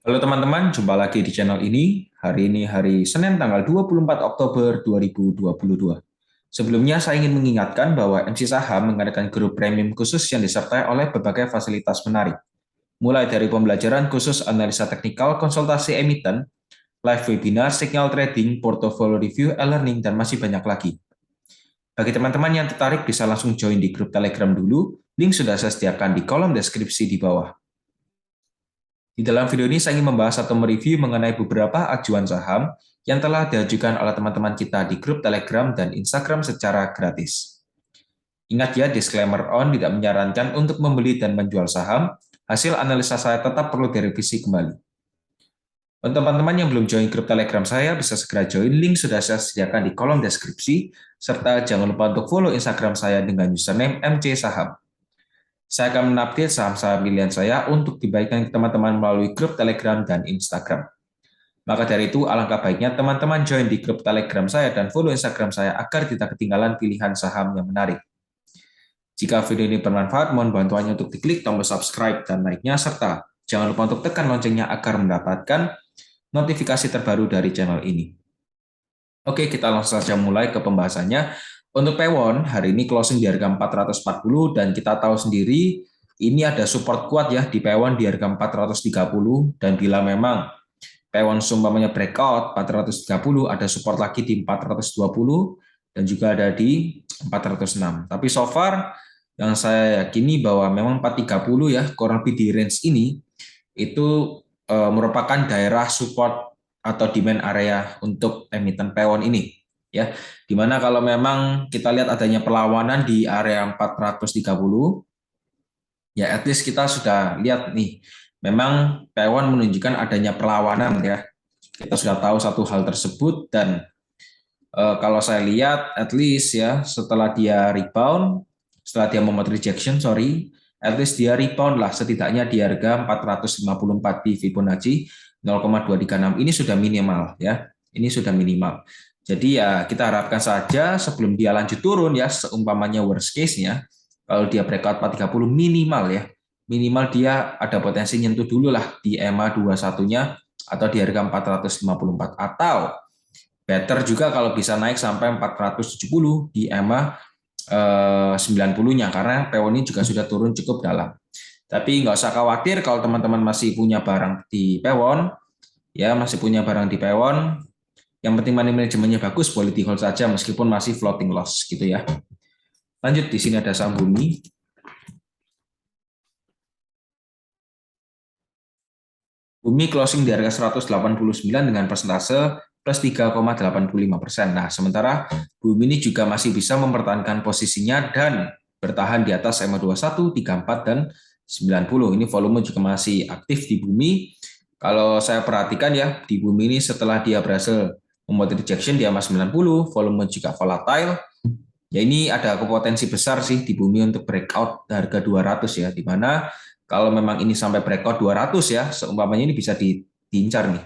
Halo teman-teman, jumpa lagi di channel ini. Hari ini hari Senin tanggal 24 Oktober 2022. Sebelumnya saya ingin mengingatkan bahwa MC Saham mengadakan grup premium khusus yang disertai oleh berbagai fasilitas menarik. Mulai dari pembelajaran khusus analisa teknikal, konsultasi emiten, live webinar, signal trading, portfolio review, e-learning, dan masih banyak lagi. Bagi teman-teman yang tertarik bisa langsung join di grup Telegram dulu. Link sudah saya sediakan di kolom deskripsi di bawah. Di dalam video ini saya ingin membahas atau mereview mengenai beberapa ajuan saham yang telah diajukan oleh teman-teman kita di grup Telegram dan Instagram secara gratis. Ingat ya, disclaimer on tidak menyarankan untuk membeli dan menjual saham. Hasil analisa saya tetap perlu direvisi kembali. Untuk teman-teman yang belum join grup Telegram saya, bisa segera join. Link sudah saya sediakan di kolom deskripsi. Serta jangan lupa untuk follow Instagram saya dengan username MC Saham. Saya akan mengupdate saham-saham pilihan saya untuk dibagikan ke teman-teman melalui grup Telegram dan Instagram. Maka dari itu, alangkah baiknya teman-teman join di grup Telegram saya dan follow Instagram saya agar tidak ketinggalan pilihan saham yang menarik. Jika video ini bermanfaat, mohon bantuannya untuk diklik tombol subscribe dan like-nya, serta jangan lupa untuk tekan loncengnya agar mendapatkan notifikasi terbaru dari channel ini. Oke, kita langsung saja mulai ke pembahasannya. Untuk Pewon, hari ini closing di harga 440 dan kita tahu sendiri ini ada support kuat ya di Pewon di harga 430 dan bila memang Pewon seumpamanya breakout 430 ada support lagi di 420 dan juga ada di 406. Tapi so far yang saya yakini bahwa memang 430 ya kurang lebih di range ini itu merupakan daerah support atau demand area untuk emiten Pewon ini ya. Dimana kalau memang kita lihat adanya perlawanan di area 430 ya at least kita sudah lihat nih memang Pewon menunjukkan adanya perlawanan ya. Kita sudah tahu satu hal tersebut dan kalau saya lihat at least ya setelah dia rebound, setelah dia membuat rejection, at least dia rebound lah setidaknya di harga 454 di Fibonacci 0,236 ini sudah minimal ya. Ini sudah minimal. Jadi ya kita harapkan saja sebelum dia lanjut turun ya seumpamanya worst case-nya kalau dia breakout 430 minimal ya. Minimal dia ada potensi nyentuh dulu lah di EMA 21-nya atau di harga 454 atau better juga kalau bisa naik sampai 470 di EMA 90-nya karena PO ini juga sudah turun cukup dalam. Tapi nggak usah khawatir kalau teman-teman masih punya barang di Pewon, ya masih punya barang di Pewon, yang penting money manajemennya bagus, boleh di hold saja meskipun masih floating loss gitu ya. Lanjut, di sini ada saham Bumi. Bumi closing di harga 189 dengan persentase plus 3,85%. Nah, sementara Bumi ini juga masih bisa mempertahankan posisinya dan bertahan di atas EMA 21, 34, dan 90. Ini volume juga masih aktif di Bumi. Kalau saya perhatikan ya, di Bumi ini setelah dia berhasil membuat rejection di EMA 90, volume juga volatile. Ya ini ada potensi besar sih di Bumi untuk breakout harga 200 ya, di mana kalau memang ini sampai breakout 200 ya, seumpamanya ini bisa diincar nih.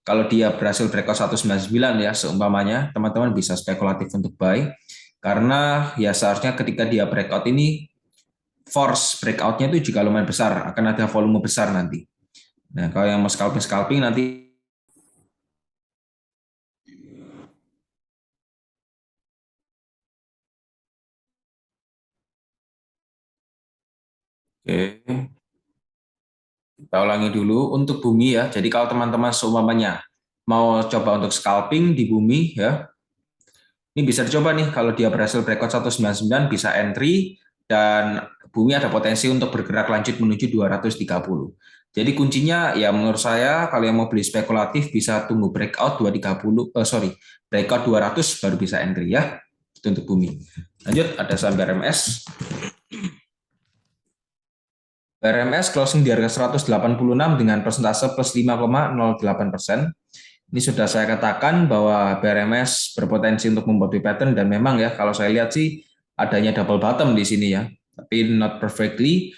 Kalau dia berhasil breakout 199 ya, seumpamanya teman-teman bisa spekulatif untuk buy. Karena ya seharusnya ketika dia breakout ini, force breakoutnya itu juga lumayan besar, akan ada volume besar nanti. Nah, kalau yang mau scalping nanti Oke, kita ulangi dulu untuk Bumi ya. Jadi kalau teman-teman seumpamanya mau coba untuk scalping di Bumi ya, ini bisa dicoba nih kalau dia berhasil breakout 199 bisa entry dan Bumi ada potensi untuk bergerak lanjut menuju 230. Jadi kuncinya ya menurut saya kalau yang mau beli spekulatif bisa tunggu breakout 230 breakout 200 baru bisa entry ya. Itu untuk Bumi. Lanjut ada saham BRMS. BRMS closing di harga 186 dengan persentase plus 5,08%. Ini sudah saya katakan bahwa BRMS berpotensi untuk membuat pattern dan memang ya kalau saya lihat sih adanya double bottom di sini ya, tapi not perfectly,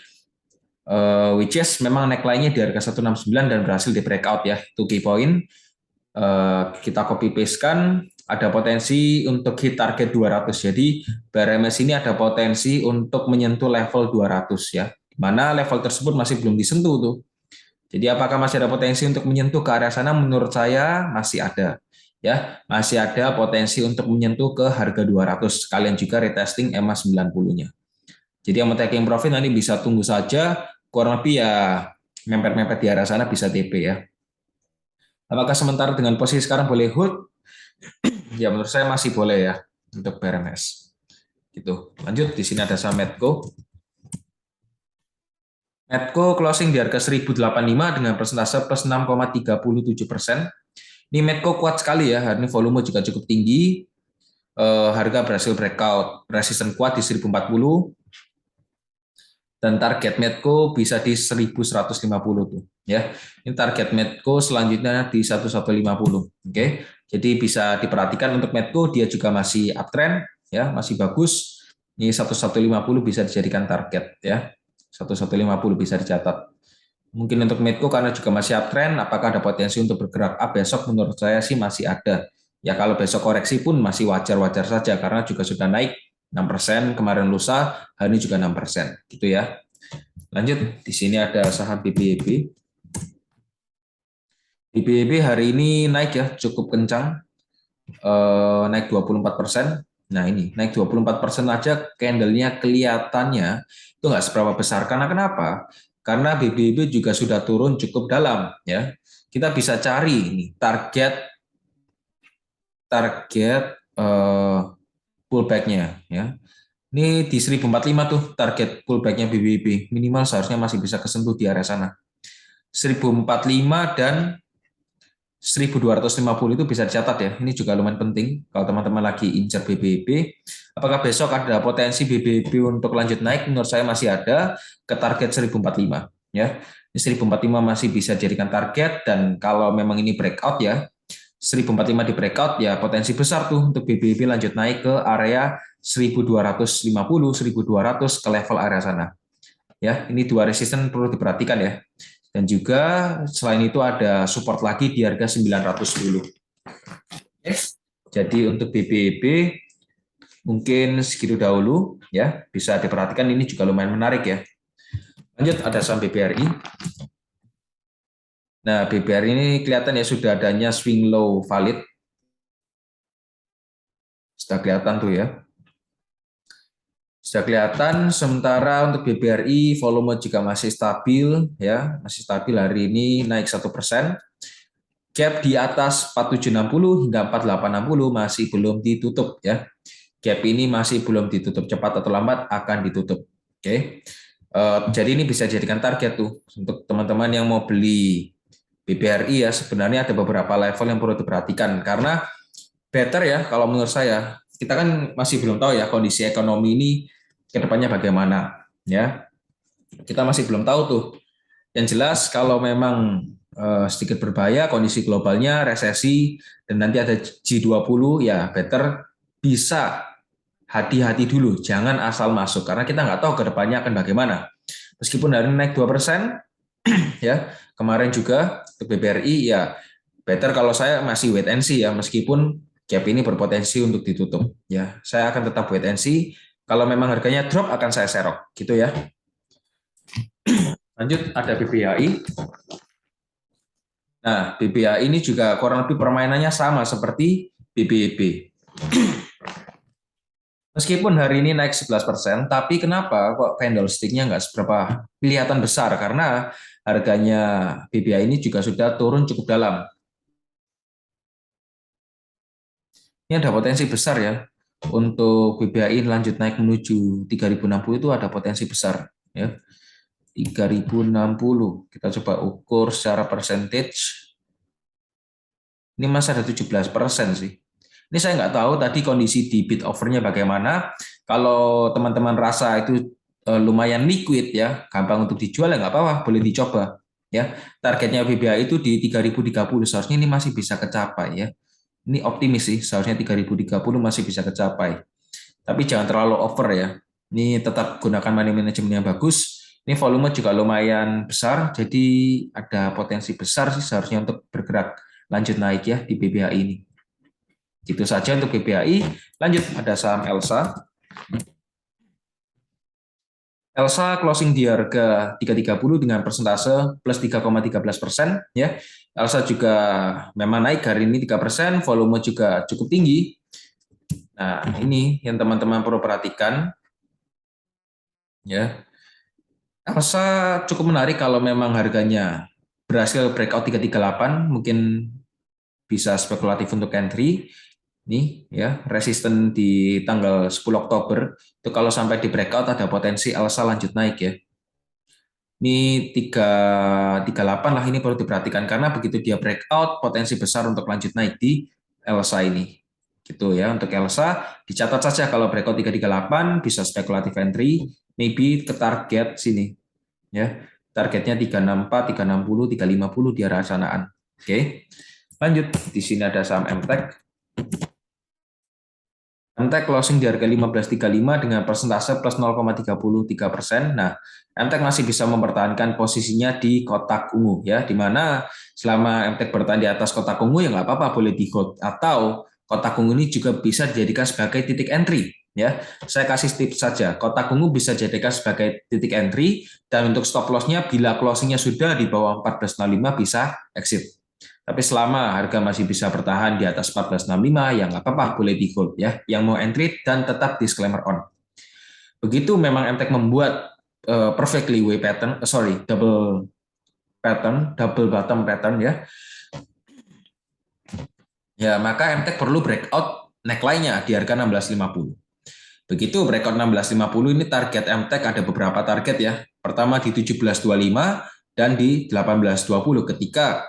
which is memang neckline-nya di harga 169 dan berhasil di breakout ya, itu key point. Kita copy paste kan ada potensi untuk hit target 200. Jadi BRMS ini ada potensi untuk menyentuh level 200 ya. Mana level tersebut masih belum disentuh tuh. Jadi apakah masih ada potensi untuk menyentuh ke area sana? Menurut saya masih ada. Ya, masih ada potensi untuk menyentuh ke harga 200. Sekalian juga retesting EMA 90-nya. Jadi yang mau taking profit nanti bisa tunggu saja, kurang lebih ya mepet-mepet di arah sana bisa TP ya. Apakah sementara dengan posisi sekarang boleh hold? Ya menurut saya masih boleh ya untuk BRMS. Gitu. Lanjut di sini ada saham Medco. Medco closing di harga 1085 dengan persentase plus 6,37%. Ini Medco kuat sekali ya, hari ini volume juga cukup tinggi. Harga berhasil breakout, resisten kuat di 1040 dan target Medco bisa di 1150 tuh ya. Ini target Medco selanjutnya di 1150. Oke. Jadi bisa diperhatikan untuk Medco dia juga masih uptrend ya, masih bagus. Ini 1150 bisa dijadikan target ya. 1150 bisa dicatat. Mungkin untuk Medco karena juga masih uptrend, apakah ada potensi untuk bergerak up besok? Menurut saya sih masih ada. Ya kalau besok koreksi pun masih wajar-wajar saja karena juga sudah naik 6% kemarin lusa, hari ini juga 6%, gitu ya. Lanjut, di sini ada saham BBYB. BBYB hari ini naik ya, cukup kencang, naik 24%. Nah ini, naik 24% aja candle-nya kelihatannya itu nggak seberapa besar. Karena kenapa? Karena BBB juga sudah turun cukup dalam ya. Kita bisa cari ini target pullback-nya ya. Ini di 1045 tuh target pullback-nya BBB. Minimal seharusnya masih bisa kesentuh di area sana. 1045 dan 1250 itu bisa dicatat ya. Ini juga lumayan penting kalau teman-teman lagi incer BBB. Apakah besok ada potensi BBB untuk lanjut naik? Menurut saya masih ada ke target 1045 ya. Ini 1045 masih bisa dijadikan target dan kalau memang ini breakout ya 1045 di breakout ya potensi besar tuh untuk BBB lanjut naik ke area 1250, 1200 ke level area sana. Ya, ini dua resisten perlu diperhatikan ya. Dan juga selain itu ada support lagi di harga 910. Oke. Jadi untuk BBB mungkin segitu dahulu ya, bisa diperhatikan ini juga lumayan menarik ya. Lanjut ada saham BBRI. Nah, BBRI ini kelihatan ya sudah adanya swing low valid. Sudah kelihatan tuh ya. Sudah kelihatan sementara untuk BBRI volume juga masih stabil ya, masih stabil hari ini naik 1%. Gap di atas 4760 hingga 4860 masih belum ditutup ya. Gap ini masih belum ditutup, cepat atau lambat akan ditutup. Oke. Jadi ini bisa jadikan target tuh untuk teman-teman yang mau beli BBRI ya. Sebenarnya ada beberapa level yang perlu diperhatikan karena better ya kalau menurut saya. Kita kan masih belum tahu ya kondisi ekonomi ini ke depannya bagaimana ya. Kita masih belum tahu tuh. Yang jelas kalau memang sedikit berbahaya kondisi globalnya resesi dan nanti ada G20 ya better bisa hati-hati dulu, jangan asal masuk karena kita nggak tahu ke depannya akan bagaimana. Meskipun hari ini naik 2%, ya kemarin juga untuk BBRI ya better kalau saya masih wait and see ya meskipun gap ini berpotensi untuk ditutup ya. Saya akan tetap wait and see. Kalau memang harganya drop akan saya serok gitu ya. Lanjut ada BBHI. Nah, BBHI ini juga kurang lebih permainannya sama seperti BBB. Meskipun hari ini naik 11%, tapi kenapa kok candlestick-nya nggak seberapa kelihatan besar? Karena harganya BBI ini juga sudah turun cukup dalam. Ini ada potensi besar ya. Untuk BBI lanjut naik menuju 3060 itu ada potensi besar. Ya. 3060. Kita coba ukur secara percentage. Ini masih ada 17% sih. Ini saya nggak tahu tadi kondisi di bid overnya bagaimana. Kalau teman-teman rasa itu lumayan liquid ya, gampang untuk dijual ya nggak apa-apa, boleh dicoba. Ya, targetnya BBA itu di 3030 seharusnya ini masih bisa kecapai ya. Ini optimis sih, seharusnya 3030 masih bisa kecapai. Tapi jangan terlalu over ya. Ini tetap gunakan money management yang bagus. Ini volume juga lumayan besar, jadi ada potensi besar sih seharusnya untuk bergerak lanjut naik ya di BBHI ini. Itu saja untuk BBHI. Lanjut ada saham Elsa. Elsa closing di harga 330 dengan persentase plus 3,13%, ya. Elsa juga memang naik hari ini 3%, volume juga cukup tinggi. Nah, ini yang teman-teman perlu perhatikan, ya. Elsa cukup menarik kalau memang harganya berhasil breakout 338, mungkin bisa spekulatif untuk entry. Nih ya, resisten di tanggal 10 Oktober itu kalau sampai di breakout ada potensi Elsa lanjut naik ya. Ini 338 lah, ini perlu diperhatikan karena begitu dia breakout potensi besar untuk lanjut naik di Elsa ini. Gitu ya, untuk Elsa dicatat saja kalau breakout 338 bisa spekulatif entry, maybe ke target sini ya. Targetnya 364, 360, 350 di arah sanaan. Oke. Lanjut, di sini ada saham MTEK. MTEK closing di harga 15.35 dengan persentase plus 0,33%. Nah, MTEK masih bisa mempertahankan posisinya di kotak ungu ya, di mana selama MTEK bertahan di atas kotak ungu ya nggak apa-apa, boleh di hold, atau kotak ungu ini juga bisa dijadikan sebagai titik entry ya. Saya kasih tips saja, kotak ungu bisa dijadikan sebagai titik entry dan untuk stop loss-nya bila closing-nya sudah di bawah 14.65 bisa exit. Tapi selama harga masih bisa bertahan di atas 1465, ya nggak apa-apa, boleh di hold ya. Yang mau entry dan tetap disclaimer on. Begitu memang MTEK membuat perfectly way pattern, double pattern, double bottom pattern ya. Ya, maka MTEK perlu breakout neckline-nya di harga 1650. Begitu breakout 1650 ini target MTEK ada beberapa target ya. Pertama di 1725 dan di 1820 ketika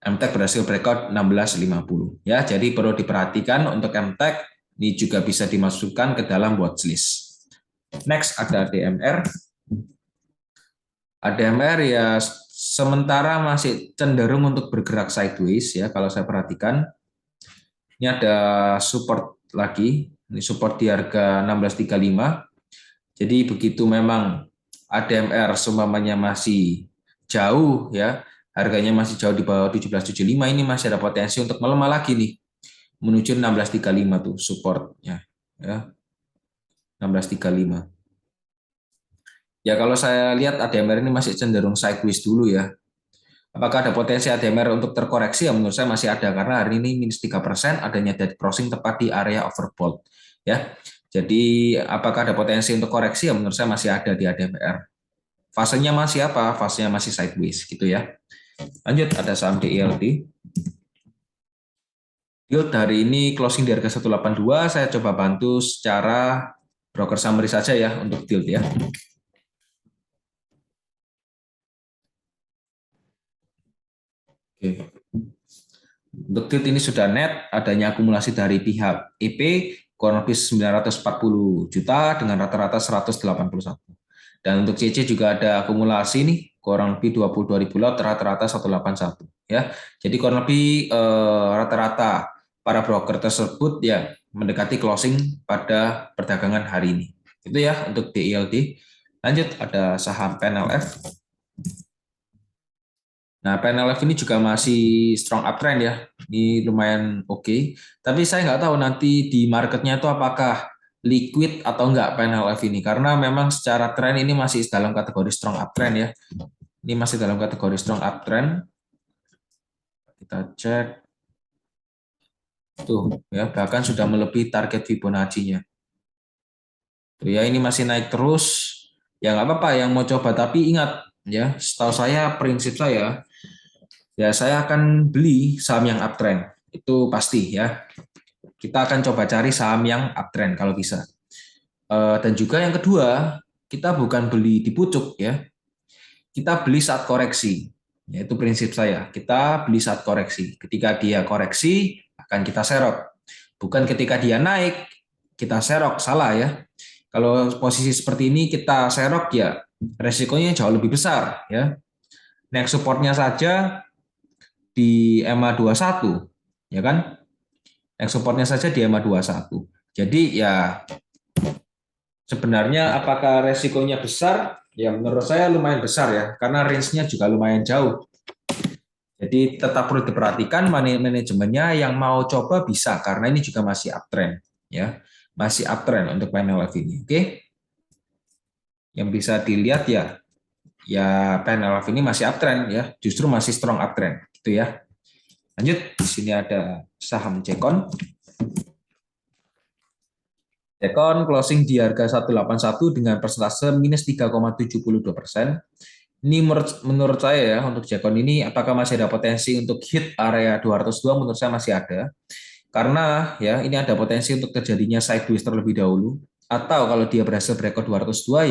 MTEK berhasil breakout 1650 ya. Jadi perlu diperhatikan untuk MTEK ini juga bisa dimasukkan ke dalam watchlist. Next ada DMR. ADMR ya sementara masih cenderung untuk bergerak sideways ya kalau saya perhatikan. Ini ada support lagi, ini support di harga 1635. Jadi begitu memang ADMR seumpamanya masih jauh ya, harganya masih jauh di bawah 1775, ini masih ada potensi untuk melemah lagi nih menuju 1635 tuh supportnya ya, 1635. Ya kalau saya lihat ADMR ini masih cenderung sideways dulu ya. Apakah ada potensi ADMR untuk terkoreksi? Ya menurut saya masih ada karena hari ini minus 3%, adanya dead crossing tepat di area overbought ya. Jadi apakah ada potensi untuk koreksi? Ya menurut saya masih ada di ADMR. Fasenya masih apa? Fasenya masih sideways gitu ya. Lanjut ada saham DILD. Yield hari ini closing di harga 182. Saya coba bantu secara broker summary saja ya untuk yield ya. Oke. Untuk yield ini sudah net, adanya akumulasi dari pihak EP kurang lebih 940 juta dengan rata-rata 181. Dan untuk CC juga ada akumulasi nih kurang lebih 22 ribu lot, rata-rata 181 ya. Jadi kurang lebih rata-rata para broker tersebut ya mendekati closing pada perdagangan hari ini. Itu ya untuk DILD. Lanjut ada saham PNLF. Nah, PNLF ini juga masih strong uptrend ya. Ini lumayan oke. Tapi saya nggak tahu nanti di marketnya itu apakah liquid atau enggak PNLF ini. Karena memang secara tren ini masih dalam kategori strong uptrend ya. Ini masih dalam kategori strong uptrend. Kita cek. Tuh ya, bahkan sudah melebihi target Fibonacci-nya. Tuh ya, ini masih naik terus. Ya nggak apa-apa yang mau coba. Tapi ingat ya, setahu saya, prinsip saya, ya saya akan beli saham yang uptrend. Itu pasti ya. Kita akan coba cari saham yang uptrend kalau bisa. Dan juga yang kedua, kita bukan beli di pucuk ya. Kita beli saat koreksi. Yaitu prinsip saya. Kita beli saat koreksi. Ketika dia koreksi, akan kita serok. Bukan ketika dia naik, kita serok. Salah ya. Kalau posisi seperti ini kita serok ya resikonya jauh lebih besar ya. Next supportnya saja di EMA 21 ya kan? Ekspornya saja di EMA 21. Jadi ya sebenarnya apakah resikonya besar? Ya menurut saya lumayan besar ya, karena range-nya juga lumayan jauh. Jadi tetap perlu diperhatikan manajemennya, yang mau coba bisa karena ini juga masih uptrend ya. Masih uptrend untuk PNLF ini. Oke. yang bisa dilihat ya PNLF ini masih uptrend ya, justru masih strong uptrend gitu ya. Lanjut, di sini ada saham Cekon. Cekon closing di harga 181 dengan persentase minus 3,72%. Ini menurut saya ya, untuk Cekon ini apakah masih ada potensi untuk hit area 202? Menurut saya masih ada. Karena ya ini ada potensi untuk terjadinya sideways terlebih dahulu. Atau kalau dia berhasil breakout 202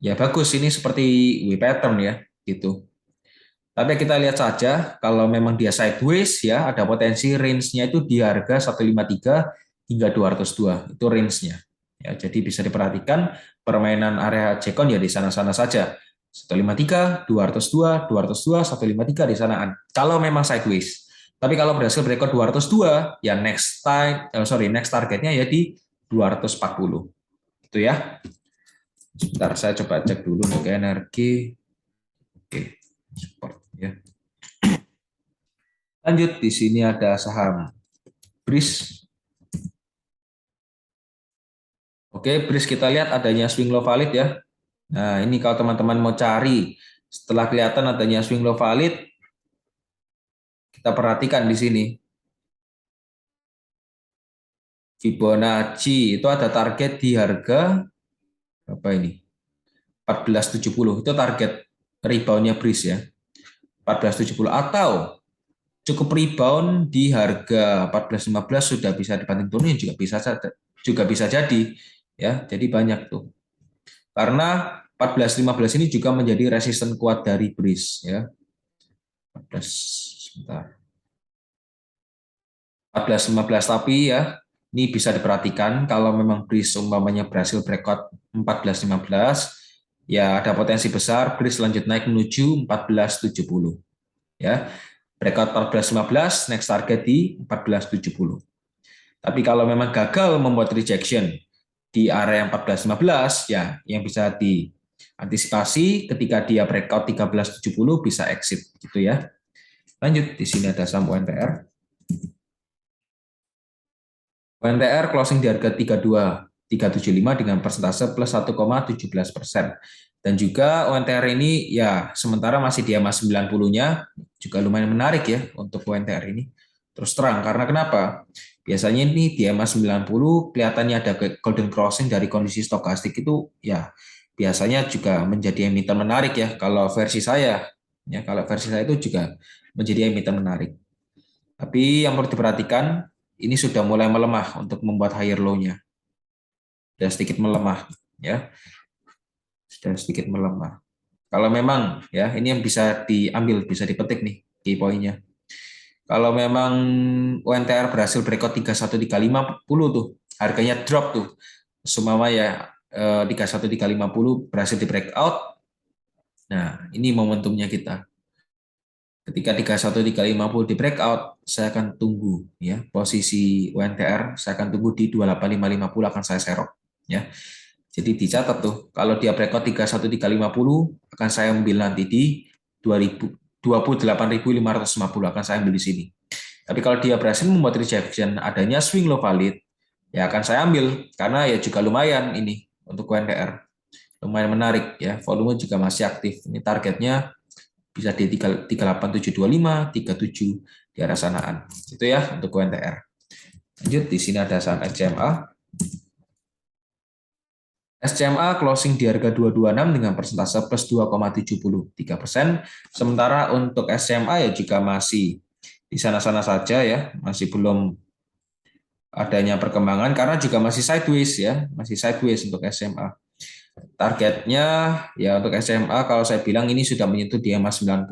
ya bagus, ini seperti W pattern ya gitu. Tapi kita lihat saja kalau memang dia sideways ya ada potensi range-nya itu di harga 153 hingga 202 itu range-nya. Ya, jadi bisa diperhatikan permainan area Cekon ya di sana-sana saja. 153, 202, 202, 153 di sanaan. Kalau memang sideways. Tapi kalau berhasil breakout 202 ya next targetnya ya di 240. Itu ya. Sebentar saya coba cek dulu untuk energi. Oke, support ya. Lanjut, di sini ada saham BRIS. Oke, BRIS kita lihat adanya swing low valid ya. Nah, ini kalau teman-teman mau cari setelah kelihatan adanya swing low valid, kita perhatikan di sini. Fibonacci itu ada target di harga berapa ini? 1470. Itu target reboundnya BRIS ya. 1470 atau cukup rebound di harga 1415 sudah bisa dibanting turunin juga bisa jadi ya. Jadi banyak tuh. Karena 1415 ini juga menjadi resisten kuat dari BRIS ya. 14 sebentar. 1415 tapi ya ini bisa diperhatikan kalau memang BRIS umpamanya berhasil breakout 1415 ya ada potensi besar BRIS lanjut naik menuju 1470 ya. Breakout 1415 next target di 1470. Tapi kalau memang gagal membuat rejection di area 1415 ya yang bisa diantisipasi ketika dia breakout 1370 bisa exit gitu ya. Lanjut, di sini ada saham UNTR. UNTR closing di harga 32.375 dengan persentase plus 1,17%. Dan juga UNTR ini ya sementara masih di EMA 90-nya juga lumayan menarik ya untuk UNTR ini. Terus terang karena kenapa? Biasanya ini di EMA 90 kelihatannya ada golden crossing dari kondisi stokastik itu ya biasanya juga menjadi emiten menarik ya kalau versi saya. Ya kalau versi saya itu juga menjadi emiten menarik. Tapi yang perlu diperhatikan ini sudah mulai melemah untuk membuat higher low-nya. Sudah sedikit melemah ya. Sudah sedikit melemah. Kalau memang ya ini yang bisa diambil, bisa dipetik nih key point-nya. Kalau memang UNTR berhasil breakout 31.350 tuh, harganya drop tuh. Sumama ya 31.350 berhasil di breakout. Nah, ini momentumnya kita. Ketika 31.350 di breakout, saya akan tunggu ya posisi UNTR, saya akan tunggu di 28550 akan saya serok ya. Jadi dicatat tuh, kalau dia breakout 31.350 akan saya ambil nanti di 28.550 akan saya ambil di sini. Tapi kalau dia berhasil membuat rejection adanya swing low valid, ya akan saya ambil karena ya juga lumayan ini untuk UNTR. Lumayan menarik ya, volume juga masih aktif. Ini targetnya bisa di 38725, 37 di arah sanaan. Itu ya untuk UNTR. Lanjut, di sini ada saham SCMA. SCMA closing di harga 226 dengan persentase plus 2,73%. Sementara untuk SCMA ya juga masih di sana-sana saja ya, masih belum adanya perkembangan karena juga masih sideways ya, masih sideways untuk SCMA. Targetnya ya untuk SMA kalau saya bilang ini sudah menyentuh di EMA 90,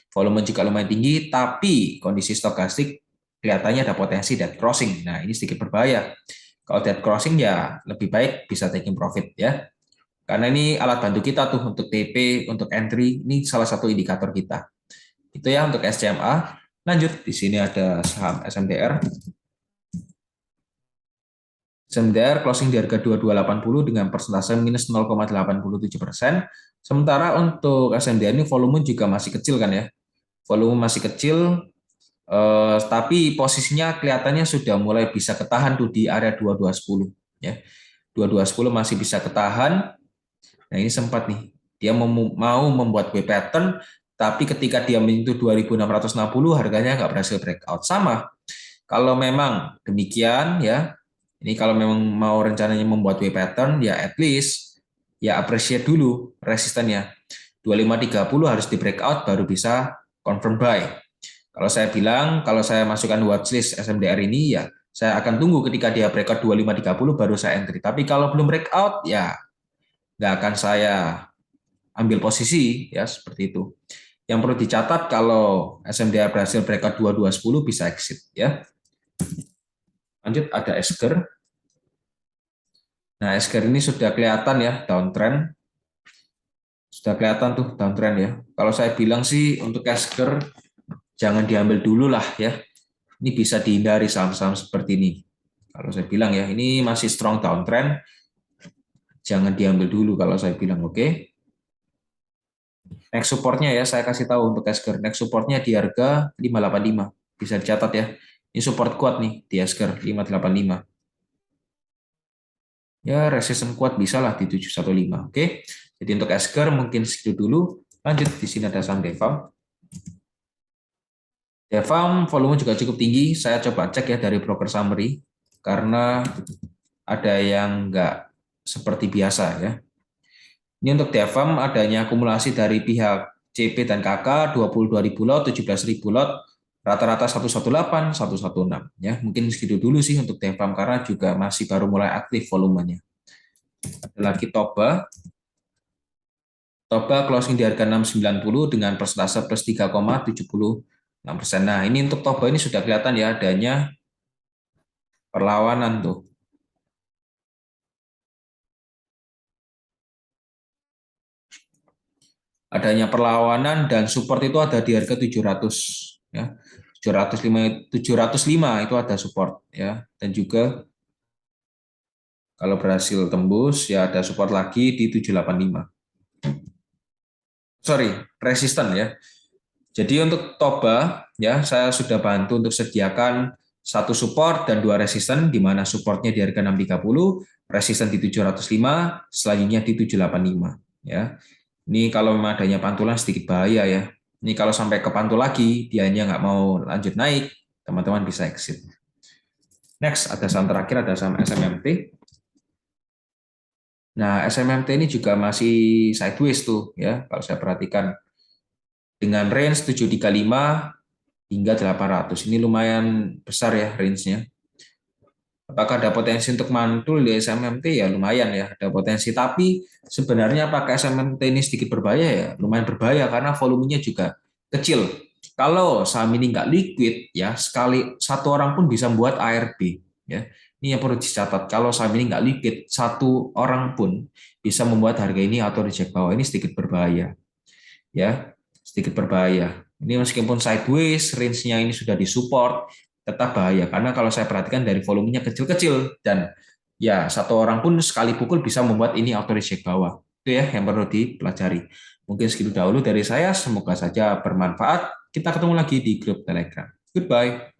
volume juga lumayan tinggi, tapi kondisi stokastik kelihatannya ada potensi dead crossing. Nah ini sedikit berbahaya. Kalau dead crossing ya lebih baik bisa taking profit ya. Karena ini alat bantu kita tuh untuk TP, untuk entry, ini salah satu indikator kita. Itu ya untuk SCMA. Lanjut, di sini ada saham SMDR. SMDR closing di harga 2280 dengan persentase minus 0,87%. Sementara untuk SMDR ini volume juga masih kecil kan ya. Volume masih kecil, tapi posisinya kelihatannya sudah mulai bisa ketahan tuh di area 2210 ya. 2210 masih bisa ketahan. Nah, ini sempat nih. Dia mau membuat W pattern, tapi ketika dia menyentuh 2660 harganya nggak berhasil breakout. Sama, kalau memang demikian ya, ini kalau memang mau rencananya membuat W pattern, ya at least ya appreciate dulu resistennya. 2530 harus di breakout baru bisa confirm buy. Kalau saya bilang, kalau saya masukkan watchlist SMDR ini, ya saya akan tunggu ketika dia breakout 2530 baru saya entry. Tapi kalau belum breakout, ya nggak akan saya ambil posisi, ya seperti itu. Yang perlu dicatat kalau SMDR berhasil breakout 2210 bisa exit, ya. Lanjut ada Esker. Nah, Esker ini sudah kelihatan ya downtrend. Sudah kelihatan tuh downtrend ya. Kalau saya bilang sih untuk Esker jangan diambil dulu lah ya. Ini bisa dihindari saham-saham seperti ini. Kalau saya bilang ya, ini masih strong downtrend, jangan diambil dulu kalau saya bilang, oke. Okay? Next supportnya ya, saya kasih tahu untuk Esker. Next supportnya di harga 585. Bisa dicatat ya. Ini support kuat nih di Esker 585. Ya, resisten kuat bisa lah di 715. Oke. Jadi untuk Esker mungkin segitu dulu. Lanjut di sini ada saham Devam. Devam volume juga cukup tinggi. Saya coba cek ya dari broker summary karena ada yang nggak seperti biasa ya. Ini untuk Devam adanya akumulasi dari pihak CP dan KK 22.000 lot, 17.000 lot, rata-rata 118, 116 ya. Mungkin segitu dulu sih untuk Devam karena juga masih baru mulai aktif volumenya. Ada lagi Toba. Toba closing di harga 690 dengan persentase plus 3,76%. Nah, ini untuk Toba ini sudah kelihatan ya adanya perlawanan tuh. Adanya perlawanan dan support itu ada di harga 700 ya. 705 itu ada support ya, dan juga kalau berhasil tembus ya ada support lagi di 785. Sorry, resisten ya. Jadi untuk Toba ya saya sudah bantu untuk sediakan satu support dan dua resisten, di mana supportnya di harga 630, resisten di 705, selanjutnya di 785 ya. Ini kalau memang adanya pantulan sedikit bahaya ya. Ini kalau sampai ke pantul lagi, dianya nggak mau lanjut naik, teman-teman bisa exit. Next, ada saham terakhir, ada saham SMMT. Nah, SMMT ini juga masih sideways tuh ya, kalau saya perhatikan. Dengan range 735 hingga 800. Ini lumayan besar ya range-nya. Apakah ada potensi untuk mantul di SMMT? Ya lumayan ya, ada potensi. Tapi sebenarnya apakah SMMT ini sedikit berbahaya? Ya lumayan berbahaya karena volumenya juga kecil. Kalau saham ini nggak liquid, ya sekali satu orang pun bisa membuat ARB. Ya, ini yang perlu dicatat. Kalau saham ini nggak liquid, satu orang pun bisa membuat harga ini atau reject bawah. Ini sedikit berbahaya. Ya, sedikit berbahaya. Ini meskipun sideways, range-nya ini sudah disupport, tetap bahaya karena kalau saya perhatikan dari volumenya kecil-kecil dan ya satu orang pun sekali pukul bisa membuat ini auto reject bawah. Itu ya yang perlu dipelajari. Mungkin segitu dahulu dari saya, semoga saja bermanfaat. Kita ketemu lagi di grup Telegram. Goodbye.